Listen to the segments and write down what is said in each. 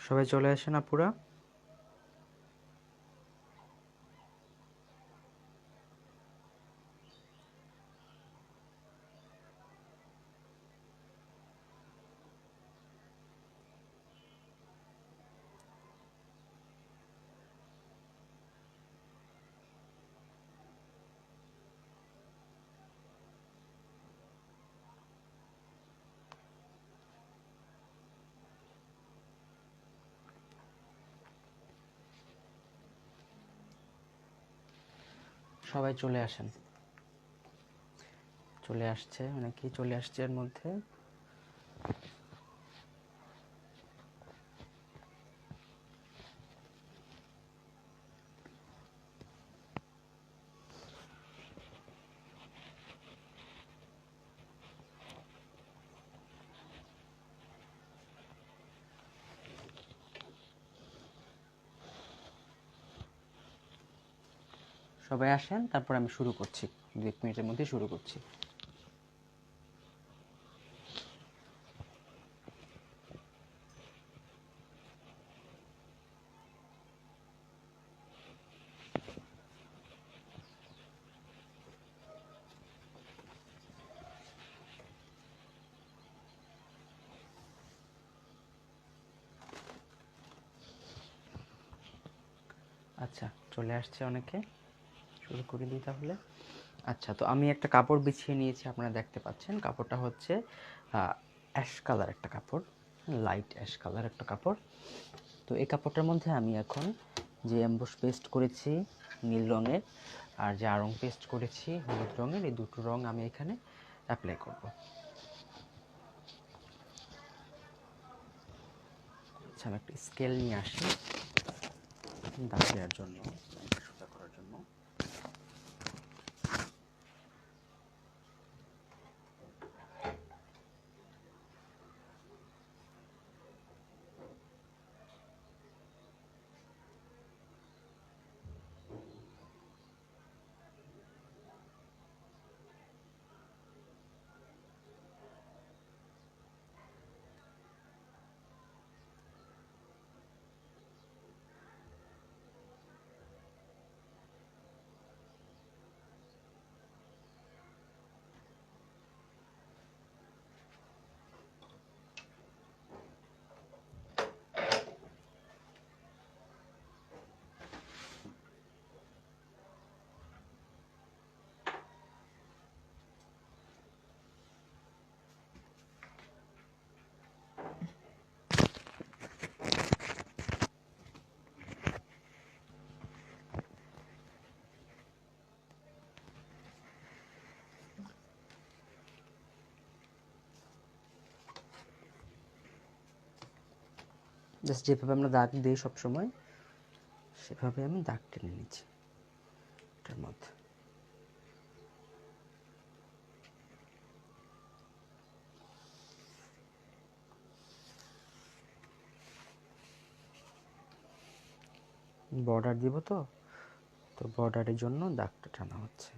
সবাই চলে আসেন আপুরা। সবাই চলে আসেন। চলে আসছে, অনেকেই চলে আসছে এর মধ্যে। সবাই আসেন, তারপর আমি শুরু করছি। 2 মিনিটের মধ্যে শুরু করছি। আচ্ছা, চলে আসছে অনেকে। শুরু করে দিই তাহলে। আচ্ছা, তো আমি একটা কাপড় বিছিয়ে নিয়েছি, আপনারা দেখতে পাচ্ছেন। কাপড়টা হচ্ছে অ্যাশ কালার একটা কাপড়, লাইট অ্যাশ কালার একটা কাপড়। তো এই কাপড়টার মধ্যে আমি এখন যে এমবোস পেস্ট করেছি নীল রঙের, আর যে আড়ং পেস্ট করেছি হলুদ রঙের, এই দুটো রং আমি এখানে অ্যাপ্লাই করব। আচ্ছা, আমি একটা স্কেল নিয়ে আসি দাগ দেওয়ার জন্য, সোজা করার জন্য। জাস্ট যেভাবে আমরা দাগ দিই সবসময়, সেভাবে আমি দাগ টেনে নিচ্ছি এটার মধ্যে। বর্ডার দিব, তো তো বর্ডারের জন্য দাগটা টানা হচ্ছে।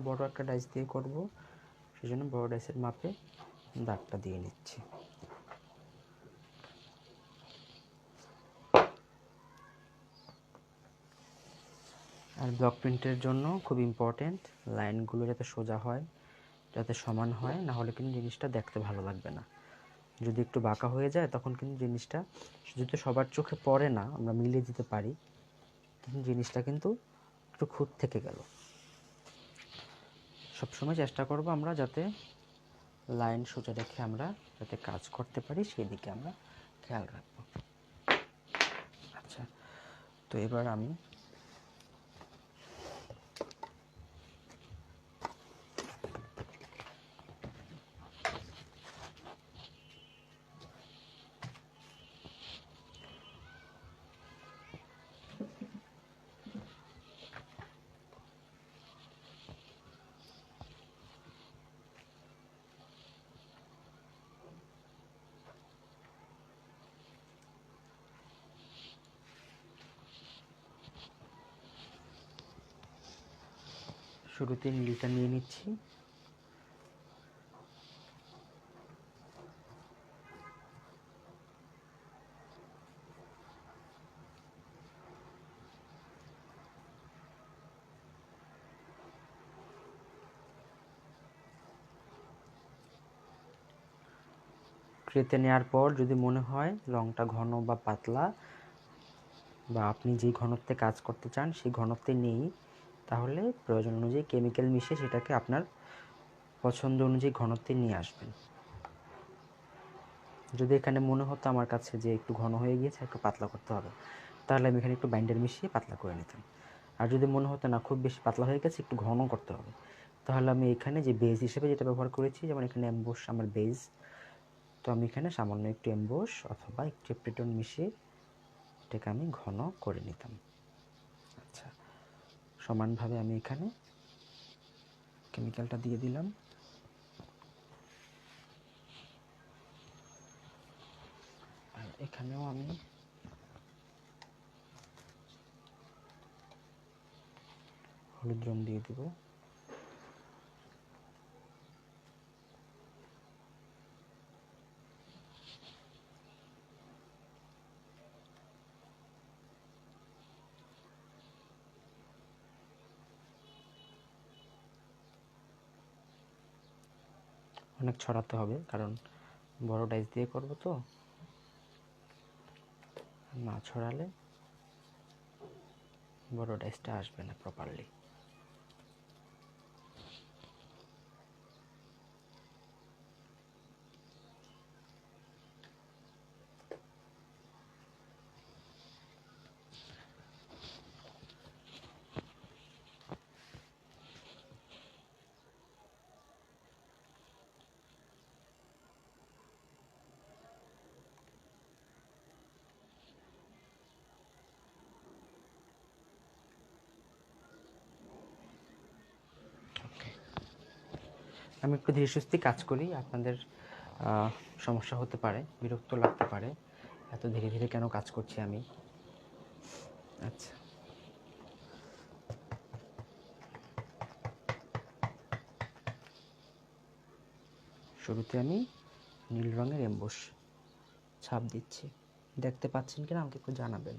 বড় একটা ডাইস দিয়ে করব, সেজন্য বড় ডাইসের মাপে দাগটা দিয়ে নিচ্ছি। আর ব্লক প্রিন্টের জন্য খুব ইম্পর্টেন্ট, লাইনগুলো যাতে সোজা হয়, যাতে সমান হয়, না হলে কিন্তু জিনিসটা দেখতে ভালো লাগবে না। যদি একটু বাঁকা হয়ে যায় তখন কিন্তু জিনিসটা যদি সবার চোখে পড়ে না, আমরা মিলিয়ে দিতে পারি, তখন জিনিসটা কিন্তু একটু খুঁত থেকে গেল। সবসময় চেষ্টা করব আমরা যাতে লাইন সোজা রেখে আমরা যাতে কাজ করতে পারি সেই দিকে আমরা খেয়াল রাখবো। আচ্ছা, তো এবার আমি শুরুতে নীলটা নিয়ে নিচ্ছি। ট্রেতে নেওয়ার পর যদি মনে হয় রঙটা ঘন বা পাতলা বা আপনি যেই ঘনত্বে কাজ করতে চান সেই ঘনত্বে নেই, তাহলে প্রয়োজন অনুযায়ী কেমিক্যাল মিশিয়ে সেটাকে আপনার পছন্দ অনুযায়ী ঘনত্বে নিয়ে আসবেন। যদি এখানে মনে হতো আমার কাছে যে একটু ঘন হয়ে গিয়েছে, একটু পাতলা করতে হবে, তাহলে আমি এখানে একটু বাইন্ডার মিশিয়ে পাতলা করে নিতাম। আর যদি মনে হতো না খুব বেশি পাতলা হয়ে গেছে, একটু ঘন করতে হবে, তাহলে আমি এখানে যে বেজ হিসেবে যেটা ব্যবহার করেছি, যেমন এখানে এমবোস আমার বেজ, তো আমি এখানে সামান্য একটু এমবোস অথবা একটু এপ্রিটন মিশিয়ে এটাকে আমি ঘন করে নিতাম। আচ্ছা, সমানভাবে আমি এখানে কেমিক্যালটা দিয়ে দিলাম। আর এখানেও আমি হলুদ রং দিয়ে দিব। অনেক ছড়াতে হবে কারণ বড় ডাইস দিয়ে করব, তো না ছড়ালে বড় ডাইসটা আসবে না প্রপারলি। আমি একটু ধীরে সুস্থে কাজ করি, আপনাদের সমস্যা হতে পারে, বিরক্ত লাগতে পারে, এত ধীরে ধীরে কেন কাজ করছি আমি। আচ্ছা, শুরুতে আমি নীল রঙের এমবোস ছাপ দিচ্ছি। দেখতে পাচ্ছেন কিনা আমাকে একটু জানাবেন।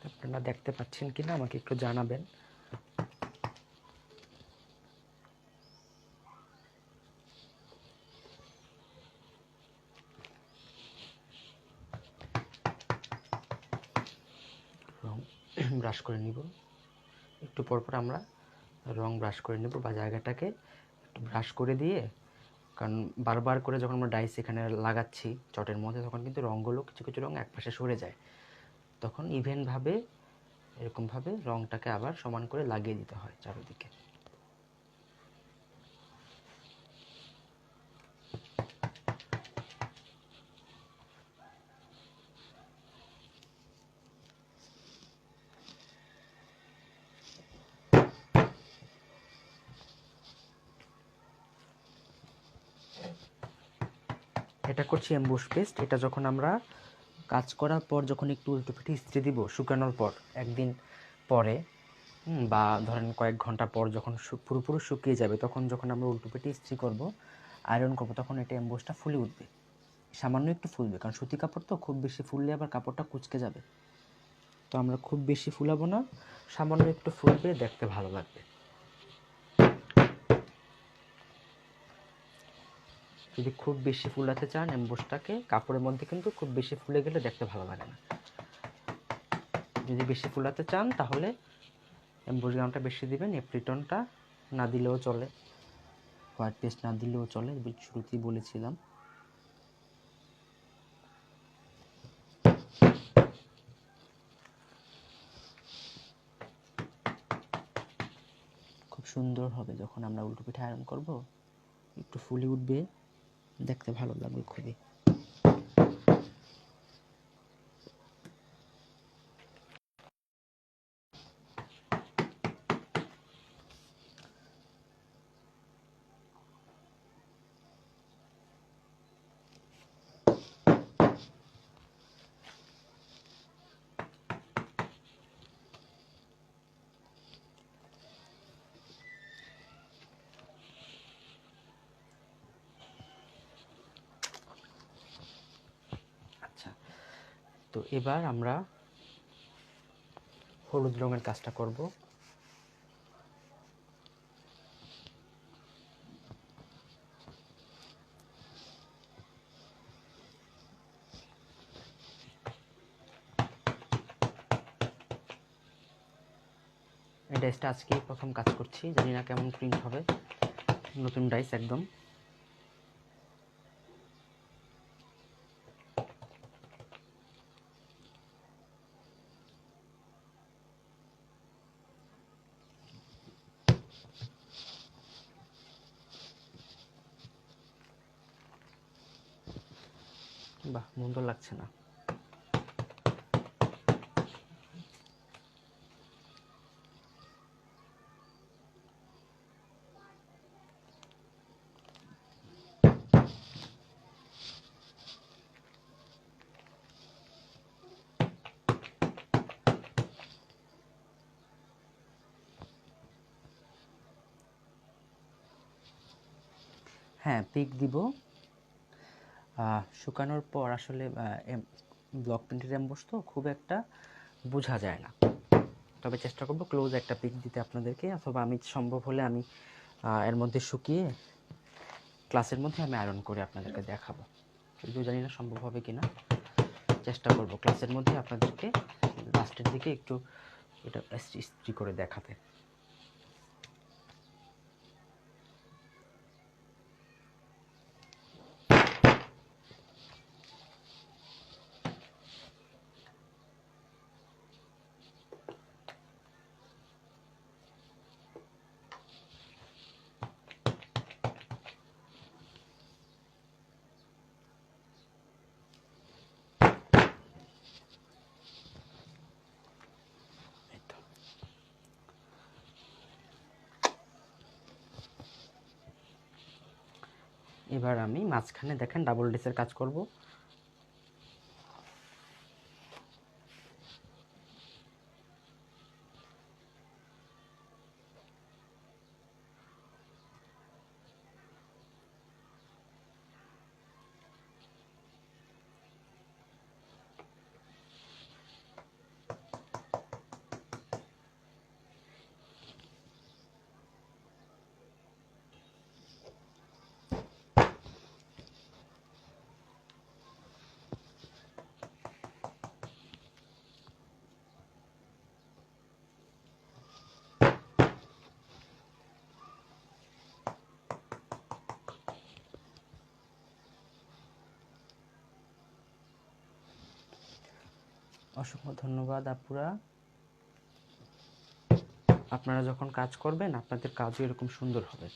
আপনারা দেখতে পাচ্ছেন কিনা আমাকে একটু জানাবেন। ব্রাশ করে নিব, একটু পর পর আমরা রং ব্রাশ করে নেব বা জায়গাটাকে একটু ব্রাশ করে দিয়ে, কারণ বারবার করে যখন আমরা ডাইস এখানে লাগাচ্ছি চটের মধ্যে তখন কিন্তু রঙগুলো কিছু কিছু রঙ একপাশে সরে যায়, তখন ইভেনভাবে এরকমভাবে রঙটাকে আবার সমান করে লাগিয়ে দিতে হয় চারিদিকে। এটা করছি এমবুশ পেস্ট। এটা যখন আমরা কাজ করার পর যখন একটু উল্টো পিঠে ইস্ত্রি দিব শুকানোর পর একদিন পরে, বা ধরেন কয়েক ঘন্টা পর যখন পুরোপুরি শুকিয়ে যাবে, তখন যখন আমরা উল্টো পিঠে ইস্ত্রি করব, আয়রন করব, তখন এটা এমবুশটা ফুলে উঠবে, সামান্য একটু ফুলবে, কারণ সুতি কাপড় তো খুব বেশি ফুললে আবার কাপড়টা কুঁচকে যাবে। তো আমরা খুব বেশি ফুলাবো না, সামান্য একটু ফুলবে, দেখতে ভালো লাগবে। যদি খুব বেশি ফুলাতে চান এমবুশটাকে, কাপড়ের মধ্যে কিন্তু খুব বেশি ফুলে গেলে দেখতে ভালো লাগে না। যদি বেশি ফুলাতে চান তাহলে এমবুশ গামটা বেশি দিবেন, এপ্রিটনটা না দিলেও চলে, হোয়াইট পেস্ট না দিলেও চলে, শুরুতেই বলেছিলাম। খুব সুন্দর হবে যখন আমরা উল্টো পিঠে আয়রন করব, একটু ফুলে উঠবে, দেখতে ভালো লাগবে খুবই। আচ্ছা, তো এবার আমরা হলুদ রঙের কাজটা করব। এই ডাইসটা আজকেই প্রথম কাজ করছি, জানি না কেমন প্রিন্ট হবে, নতুন ডাইস একদম। বাহ, মন্দ লাগছে না। হ্যাঁ, পিক দিব। শুকানোর পর আসলে ব্লক প্রিন্টের এমবোস তো খুব একটা বোঝা যায় না, তবে চেষ্টা করব ক্লোজ একটা পিক দিতে আপনাদেরকে, অথবা আমি সম্ভব হলে আমি এর মধ্যে শুকিয়ে ক্লাসের মধ্যে আমি আয়রন করে আপনাদেরকে দেখাবো, যদিও জানি না সম্ভব হবে কিনা, চেষ্টা করব ক্লাসের মধ্যে আপনাদেরকে লাস্টের দিকে একটু এটা ইস্ত্রি করে দেখাতে। এবার আমি মাঝখানে দেখেন ডাবল ডিসের কাজ করব। অসংখ্য ধন্যবাদ আপুরা। আপনারা যখন কাজ করবেন আপনাদের কাজও এরকম সুন্দর হবে।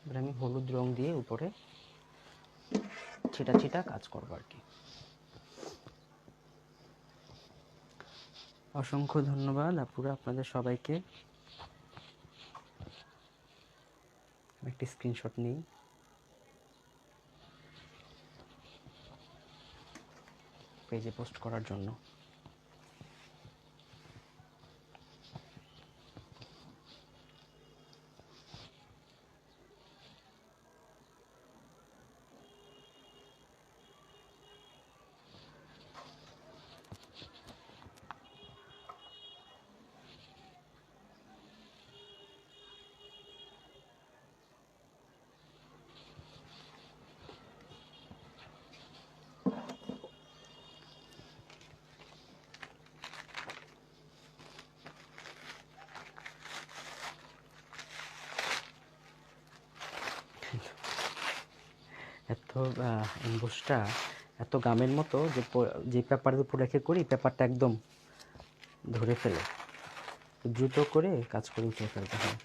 এবার আমি হলুদ রং দিয়ে উপরে ছিটা ছিটা কাজ করবো আর কি। অসংখ্য ধন্যবাদ আপুরা আপনাদের সবাইকে। একটি স্ক্রিনশট নিই। পেজে পোস্ট করার জন্য। এত এমবোসটা এত গামের মতো যে পেপারের উপর রেখে করি পেপারটা একদম ধরে ফেলে। দ্রুত করে কাজ করে উঠে ফেলতে হয়।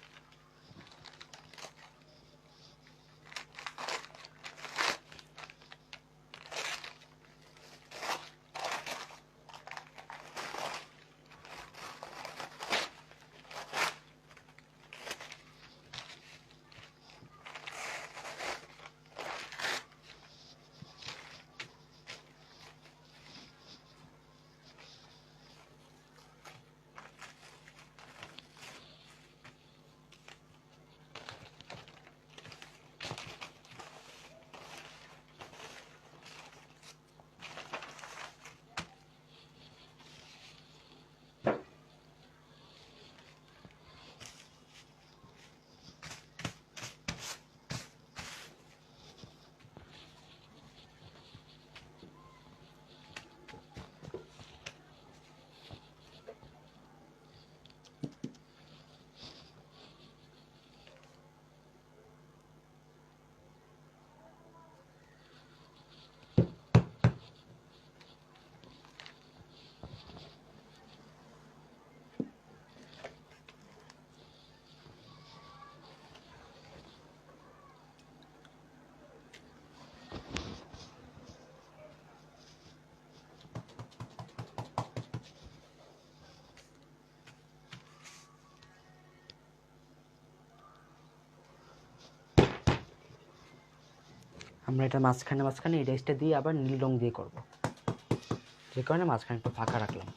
আমরা এটা মাঝখানে মাঝখানে এই ড্রেসটা দিয়ে আবার নীল রং দিয়ে করব, যে কারণে মাঝখানে একটু ফাঁকা রাখলাম।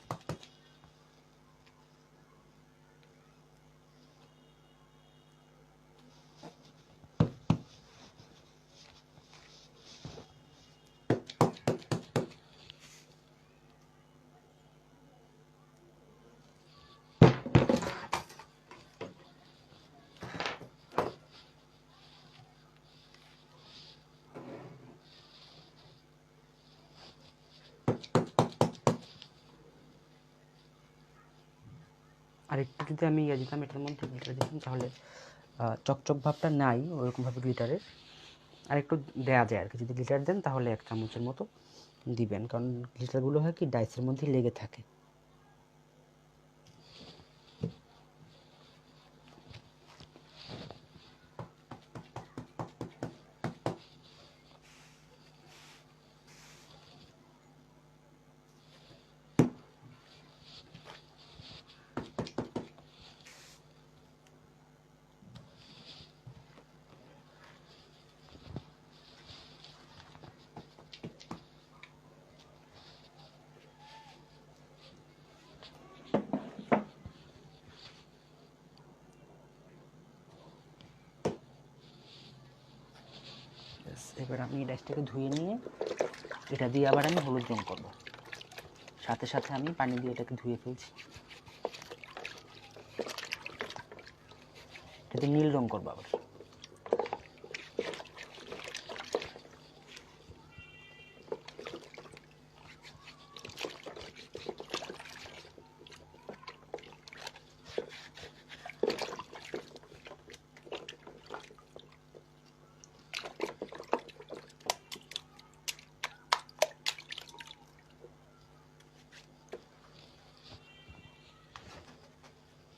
আর একটু যদি আমি ইয়ে দিতাম এটার মধ্যে গ্লিটার দিতাম তাহলে চকচক ভাবটা নাই ওরকমভাবে গ্লিটারের। আর একটু দেয়া যায় আর কি, যদি গ্লিটার দেন তাহলে 1 চামচের মতো দিবেন, কারণ গ্লিটারগুলো হয় কি ডাইসের মধ্যে লেগে থাকে। এবার আমি এই ডাইসটাকে ধুয়ে নিয়ে এটা দিয়ে আবার আমি হলুদ রং করব। সাথে সাথে আমি পানি দিয়ে এটাকে ধুয়ে ফেলছি। এটাতে নীল রং করবো আবার।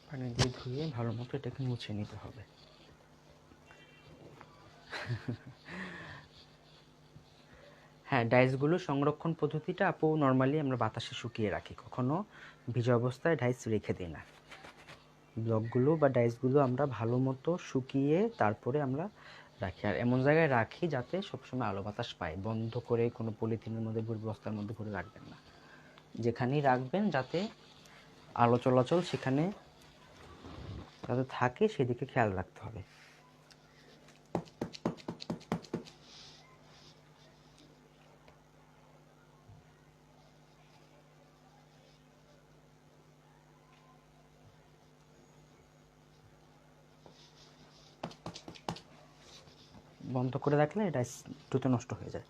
পানি দিয়ে ধুয়ে ভালো মতো এটাকে মুছে নিতে হবে। হ্যাঁ, ডাইসগুলো সংরক্ষণ পদ্ধতিটা আপু নর্মালি আমরা বাতাসে শুকিয়ে রাখি, কখনো ভিজা অবস্থায় ডাইস রেখে দিই না। ব্লকগুলো বা ডাইসগুলো আমরা ভালো মতো শুকিয়ে তারপরে আমরা রাখি, আর এমন জায়গায় রাখি যাতে সবসময় আলো বাতাস পায়। বন্ধ করে কোনো পলিথিনের মধ্যে বস্তার মধ্যে করে রাখবেন না। যেখানেই রাখবেন যাতে আলো চলাচল সেখানে যাতে থাকে সেদিকে খেয়াল রাখতে হবে। বন্ধ করে রাখলে ডাইস দ্রুত নষ্ট হয়ে যায়।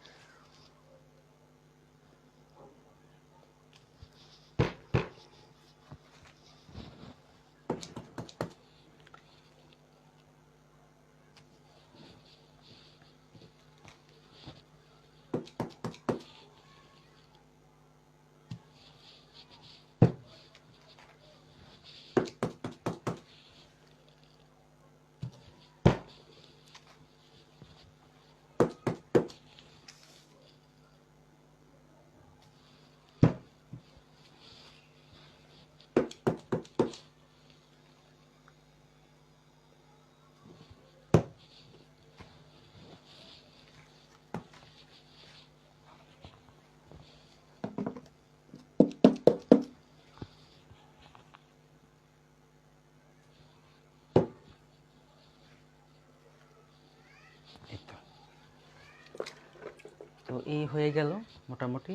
তো এই হয়ে গেল মোটামুটি।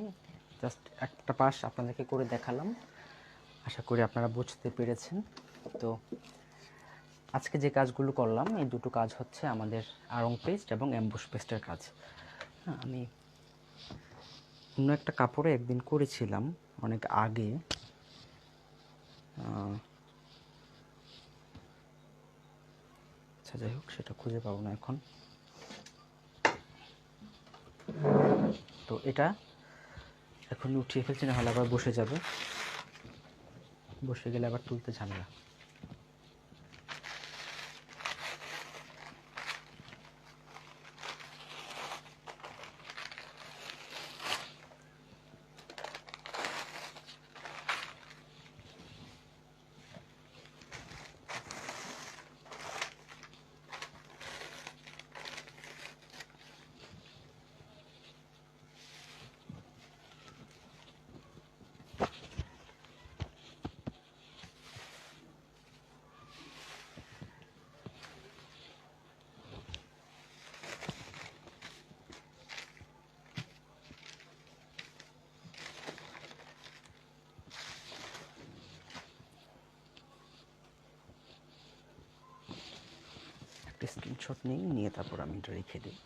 জাস্ট একটা পাশ আপনাদেরকে করে দেখালাম, আশা করি আপনারা বুঝতে পেরেছেন। তো আজকে যে কাজগুলো করলাম এই দুটো কাজ হচ্ছে আমাদের আড়ং পেস্ট এবং অ্যাম্বুশ পেস্টের কাজ। হ্যাঁ, আমি অন্য একটা কাপড়ে একদিন করেছিলাম অনেক আগে, আচ্ছা যাই হোক সেটা খুঁজে পাবো না এখন। তো এটা এখন উঠিয়ে ফেলছি, না হলে আবার বসে যাবে, বসে গেলে আবার তুলতে ঝামেলা। একটা স্ক্রিনশট নিয়ে তারপর আমি এটা রেখে দিই।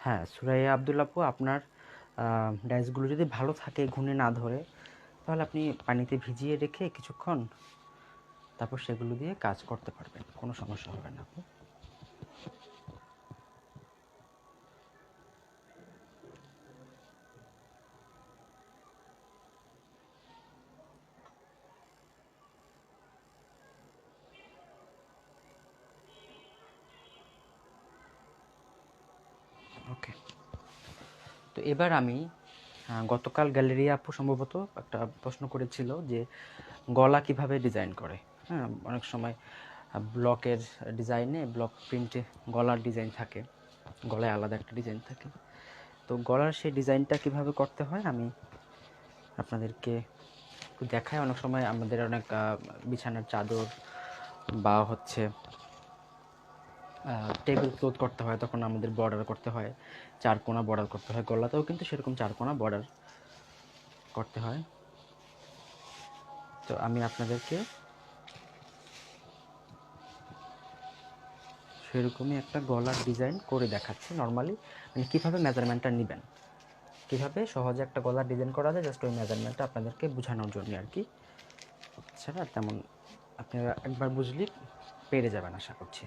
হ্যাঁ, সুরাইয়া আব্দুল আপু, আপনার ডাইসগুলো যদি ভালো থাকে, ঘুনে না ধরে, তাহলে আপনি পানিতে ভিজিয়ে রেখে কিছুক্ষণ তারপর সেগুলো দিয়ে কাজ করতে পারবেন, কোনো সমস্যা হবে না আপু। তো এবার আমি গতকাল গ্যালারি আপু সম্ভবত একটা প্রশ্ন করেছিল যে গলা কিভাবে ডিজাইন করে। হ্যাঁ, অনেক সময় ব্লকের ডিজাইনে, ব্লক প্রিন্টে গলার ডিজাইন থাকে, গলায় আলাদা একটা ডিজাইন থাকে। তো গলার সেই ডিজাইনটা কিভাবে করতে হয় আমি আপনাদেরকে একটু দেখাই। অনেক সময় আমাদের অনেক বিছানার চাদর বা হচ্ছে টেবিল ক্লথ করতে হয়, তখন আমাদের বর্ডার করতে হয়, চারকোনা বর্ডার করতে হয়। গলাতেও কিন্তু সেরকম চারকোনা বর্ডার করতে হয়। তো আমি আপনাদেরকে সেরকমই একটা গলার ডিজাইন করে দেখাচ্ছি। নর্মালি মানে কীভাবে মেজারমেন্টটা নেবেন, কীভাবে সহজে একটা গলার ডিজাইন করা যায়, জাস্ট ওই মেজারমেন্টটা আপনাদেরকে বোঝানোর জন্য আর কি। ছাড়া তেমন আপনারা একবার বুঝলে পেরে যাবেন আশা করছি।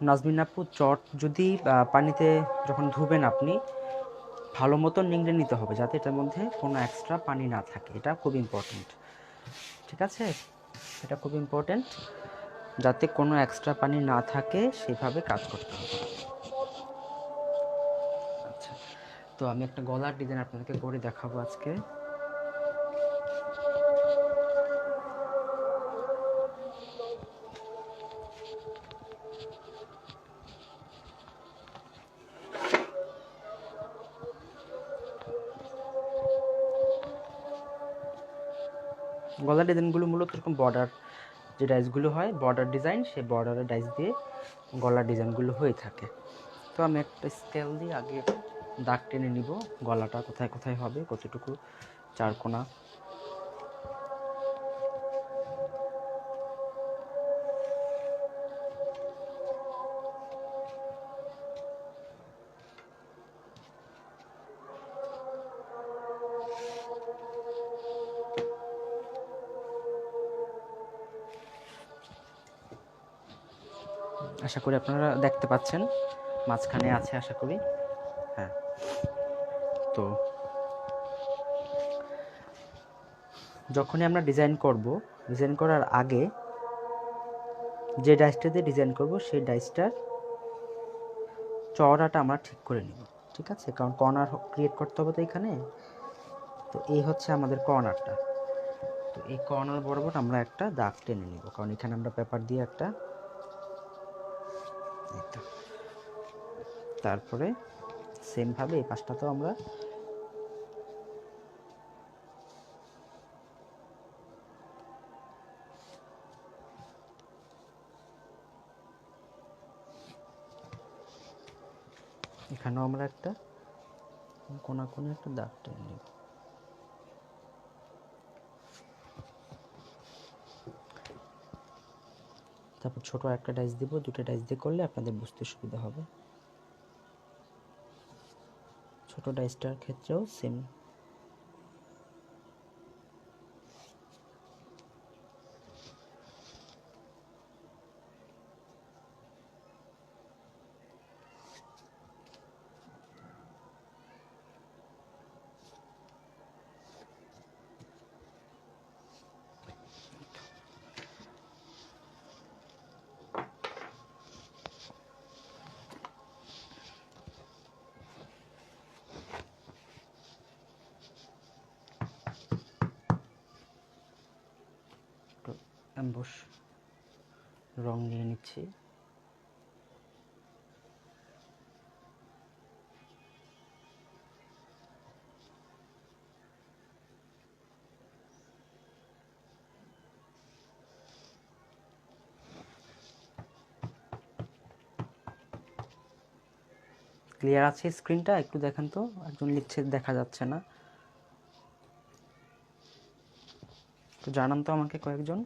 নাজমিন আপু, চট যদি পানিতে যখন ধুবেন আপনি ভালো মতো নিংড়ে নিতে হবে, যাতে এটার মধ্যে কোনো এক্সট্রা পানি না থাকে। এটা খুব ইম্পর্টেন্ট, ঠিক আছে? এটা খুব ইম্পর্টেন্ট, যাতে কোনো এক্সট্রা পানি না থাকে সেভাবে কাজ করতে হবে। আচ্ছা, তো আমি একটা গলার ডিজাইন আপনাদেরকে করে দেখাবো আজকে। গলার ডিজাইনগুলো মূলত এরকম বর্ডার, যে ডাইসগুলো হয় বর্ডার ডিজাইন, সেই বর্ডারের ডাইস দিয়ে গলার ডিজাইনগুলো হয়ে থাকে। তো আমি একটা স্কেল দিয়ে আগে দাগ টেনে নিব, গলাটা কোথায় কোথায় হবে, কতটুকু চারকোনা। আশা করি আপনারা দেখতে পাচ্ছেন, মাঝখানে আছে আশা করি। হ্যাঁ, তো যখনই আমরা ডিজাইন করব, ডিজাইন করার আগে যে ডাইসটা দিয়ে ডিজাইন করব সেই ডাইসটার চওড়াটা আমরা ঠিক করে নিব, ঠিক আছে? কারণ কর্নার ক্রিয়েট করতে হবে তো এখানে। তো এই হচ্ছে আমাদের কর্নারটা। তো এই কর্নার বরাবর আমরা একটা দাগ টেনে নিব, কারণ এখানে আমরা পেপার দিয়ে একটা, তারপরে সেমভাবে এই পাশটাতেও আমরা এখানেও আমরা একটা কোনা কোণে একটা দাগ টেনে নিব। তারপর ছোট একটা ডাইস দিব, দুটো ডাইস দিয়ে করলে আপনাদের বুঝতে সুবিধা হবে। ছোট ডাইসটার ক্ষেত্রেও সেম। অ্যাম্বুশ রং নিয়ে নিচ্ছি। ক্লিয়ার আছে স্ক্রিনটা? একটু দেখেন তো, একজন লিখছে দেখা যাচ্ছে না, তো জানান তো আমাকে কয়েকজন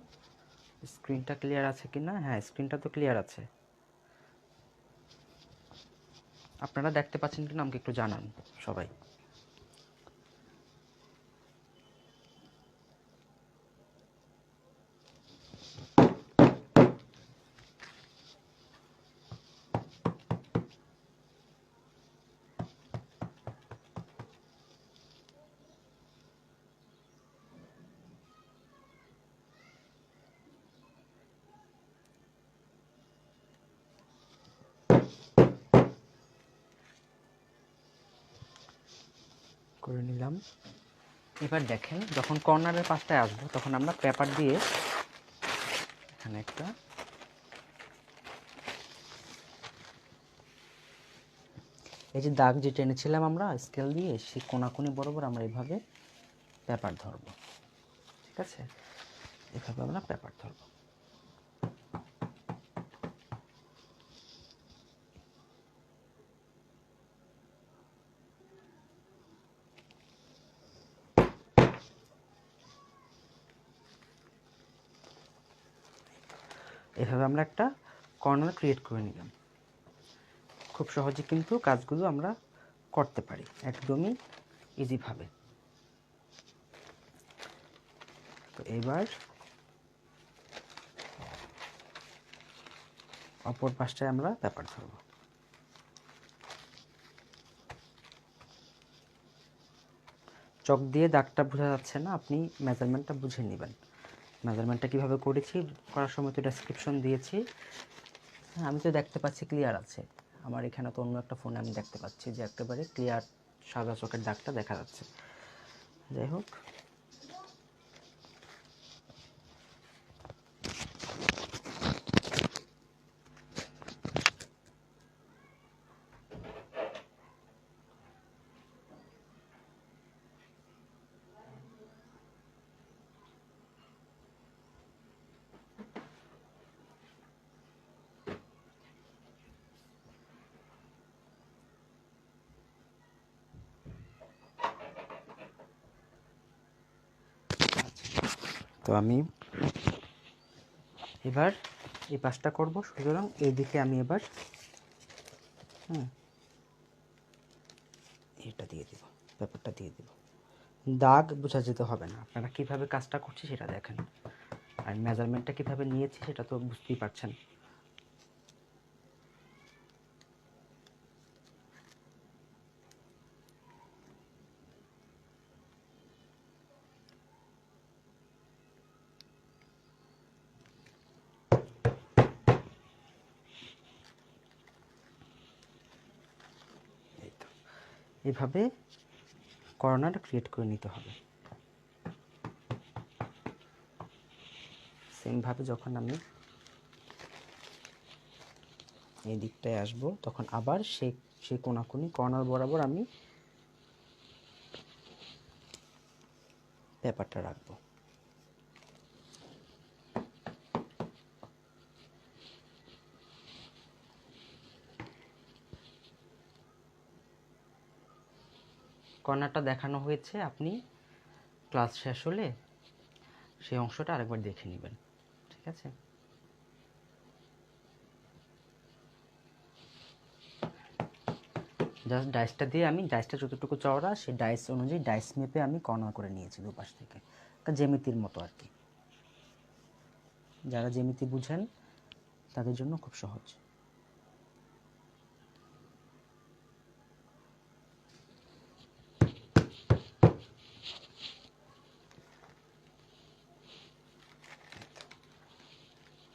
স্ক্রিনটা ক্লিয়ার আছে কিনা। হ্যাঁ, স্ক্রিনটা তো ক্লিয়ার আছে। আপনারা দেখতে পাচ্ছেন কিনা আমাকে একটু জানান সবাই। করে নিলাম। এবার দেখেন যখন কর্নারের পাশটায় আসবো তখন আমরা পেপার দিয়ে এখানে একটা এই যে দাগ যে টেনেছিলাম আমরা স্কেল দিয়ে সেই কোনাকুনি বরাবর আমরা এইভাবে পেপার ধরবো। ঠিক আছে, এভাবে আমরা পেপার ধরবো। এভাবে আমরা একটা কর্নার ক্রিয়েট করে নিলাম। খুব সহজে কিন্তু কাজগুলো আমরা করতে পারি একদমই ইজিভাবে। তো এবার অপর পাশটায় আমরা পেপার ধরব। চক দিয়ে দাগটা বোঝা যাচ্ছে না, আপনি মেজারমেন্টটা বুঝে নেবেন। মেজারমেন্টটা কীভাবে করেছি করার সময় তো ডেসক্রিপশন দিয়েছি। হ্যাঁ, আমি তো দেখতে পাচ্ছি ক্লিয়ার আছে। আমার এখানে তো অন্য একটা ফোনে আমি দেখতে পাচ্ছি যে একেবারে ক্লিয়ার সাদা চকের দাগটা দেখা যাচ্ছে। যাই হোক, তো আমি এবার এই পাশটা করব। সুতরাং এই দিকে আমি এবার এটা দিয়ে দিব, পেপারটা দিয়ে দিব। দাগ বোঝা যেতে হবে না, আপনারা কীভাবে কাজটা করছি সেটা দেখেন। আর মেজারমেন্টটা কীভাবে নিয়েছি সেটা তো বুঝতেই পারছেন। এভাবে কর্নারটা ক্রিয়েট করে নিতে হবে। সেমভাবে যখন আমি এই দিকটায় আসব তখন আবার সেই কোনাকুনি কর্নার বরাবর আমি পেপারটা রাখবো। কর্নারটা দেখানো হয়েছে, আপনি ক্লাস শেষ হলে সেই অংশটা আরেকবার দেখে নেবেন। ঠিক আছে, জাস্ট ডাইসটা দিয়ে আমি ডাইসটা যতটুকু চওড়া সেই ডাইস অনুযায়ী ডাইস মেপে আমি কর্নার করে নিয়েছি দুপাশ থেকে, জ্যামিতির মতো আর কি। যারা জ্যামিতি বুঝেন তাদের জন্য খুব সহজ।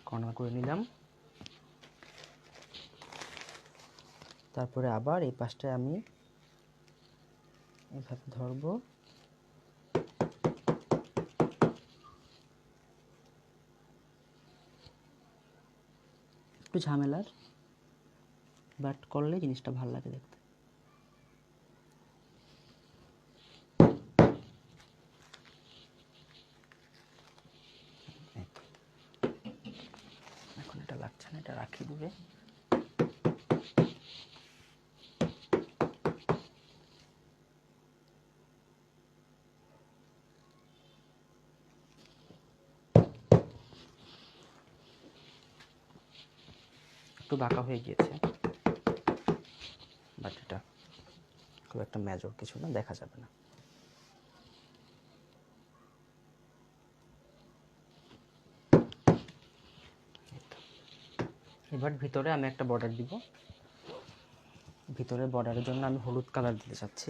কর্নার করে নিলাম। তারপরে আবার এই পাশটায় আমি এভাবে ধরবো। একটু ঝামেলার, বাট করলে জিনিসটা ভালো লাগে দেখতে। এখন এটা লাগছে না, এটা রাখি দূরে। একটু বাঁকা হয়ে গিয়েছে, বাট এটা খুব একটা মেজর কিছু না, দেখা যাবে না। এবার ভিতরে আমি একটা বর্ডার দিব। ভিতরে বর্ডারের জন্য আমি হলুদ কালার দিতে চাচ্ছি।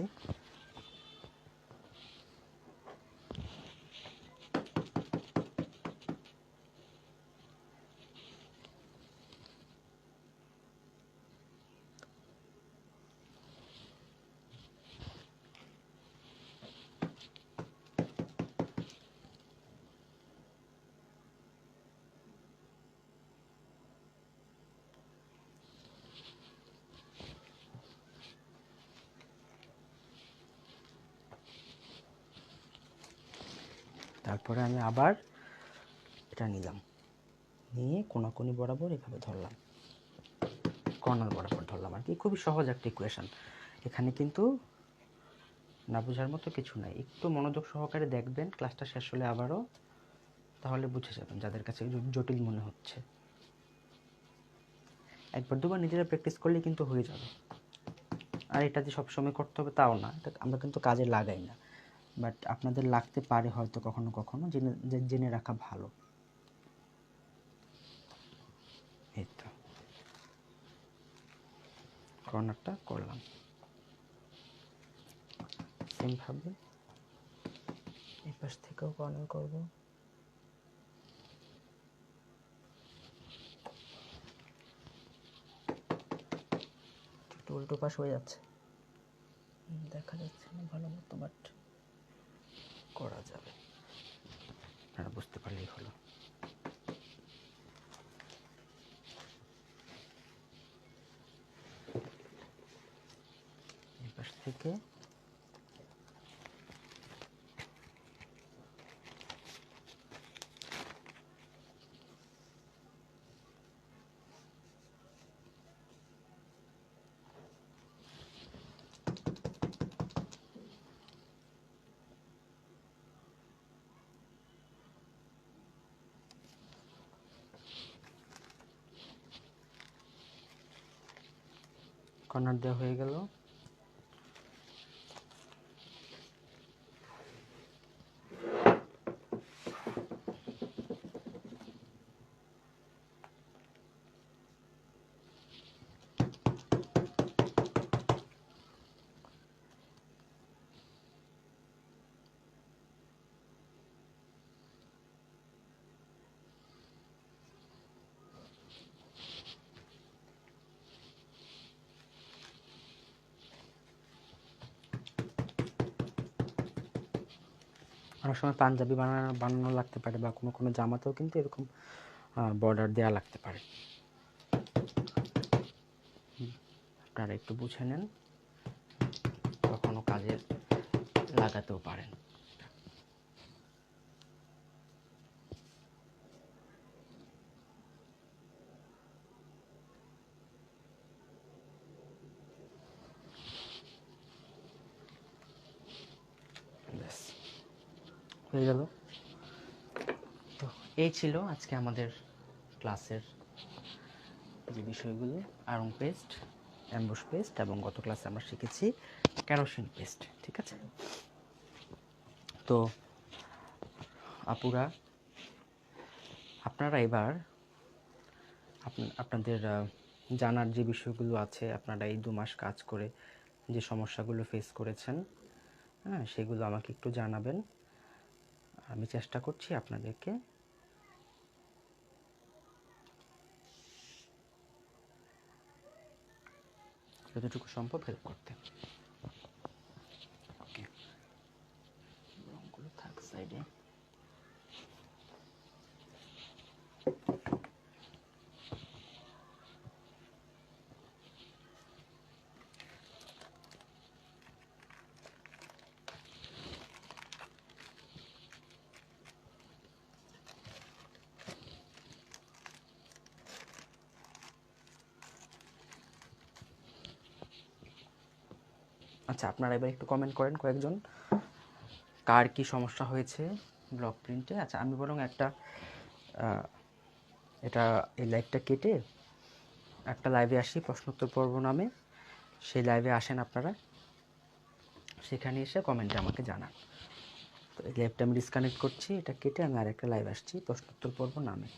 তারপরে আমি আবার এটা নিলাম, নিয়ে কোনাকুনি বরাবর এভাবে ধরলাম, কর্নার বরাবর ধরলাম আর কি। খুবই সহজ একটা ইকুয়েশন, এখানে কিন্তু না বোঝার মতো কিছু নাই। একটু মনোযোগ সহকারে দেখবেন ক্লাসটা শেষ হলে আবারও, তাহলে বুঝে যাবেন যাদের কাছে জটিল মনে হচ্ছে। একবার দুবার নিজেরা প্র্যাকটিস করলে কিন্তু হয়ে যাবে। আর এটা যে সবসময় করতে হবে তাও না, এটা আমরা কিন্তু কাজে লাগাই না, বাট আপনাদের লাগতে পারে হয়তো কখনো কখনো, জেনে রাখা ভালো। এই তো কর্নারটা করলাম, সেমভাবে এই পাশ থেকেও কর্নার করব। একটু উল্টো পাশ হয়ে যাচ্ছে, দেখা যাচ্ছে না ভালো মতো, বাট করা যাবে, আপনারা বুঝতে পারলেই হলো। এই পাশ থেকে কর্নার দেওয়া হয়ে গেল। অনেক সময় পাঞ্জাবি বানানো লাগতে পারে, বা কোনো কোনো জামাতেও কিন্তু এরকম বর্ডার দেওয়া লাগতে পারে, আপনারা একটু বুঝে নেন, কখনো কাজে লাগাতেও পারেন। ব্যাস হয়ে গেল। তো এই ছিল আজকে আমাদের ক্লাসের যে বিষয়গুলো, আয়রন পেস্ট, অ্যাম্বুশ পেস্ট, এবং গত ক্লাসে আমরা শিখেছি কেরোসিন পেস্ট। ঠিক আছে, তো আপুরা আপনারা এবার আপনাদের জানার যে বিষয়গুলো আছে, আপনারা এই 2 মাস কাজ করে যে সমস্যাগুলো ফেস করেছেন, হ্যাঁ, সেগুলো আমাকে একটু জানাবেন। আমি চেষ্টা করছি আপনাদেরকে যতটুকু সম্ভব হেল্প করতে। ওকে, রঙগুলো থাক সাইডে। আচ্ছা, আপনারা এবার একটু কমেন্ট করেন কয়েকজন, কার কি সমস্যা হয়েছে ব্লক প্রিন্টে। আচ্ছা, আমি বরং একটা এটা এই লাইভটা কেটে একটা লাইভে আসি, প্রশ্নোত্তর পর্ব নামে। সেই লাইভে আসেন আপনারা, সেখানে এসে কমেন্টে আমাকে জানান। তো এই লাইভটা আমি ডিসকানেক্ট করছি, এটা কেটে আমি আরেকটা লাইভ আসছি প্রশ্নোত্তর পর্ব নামে।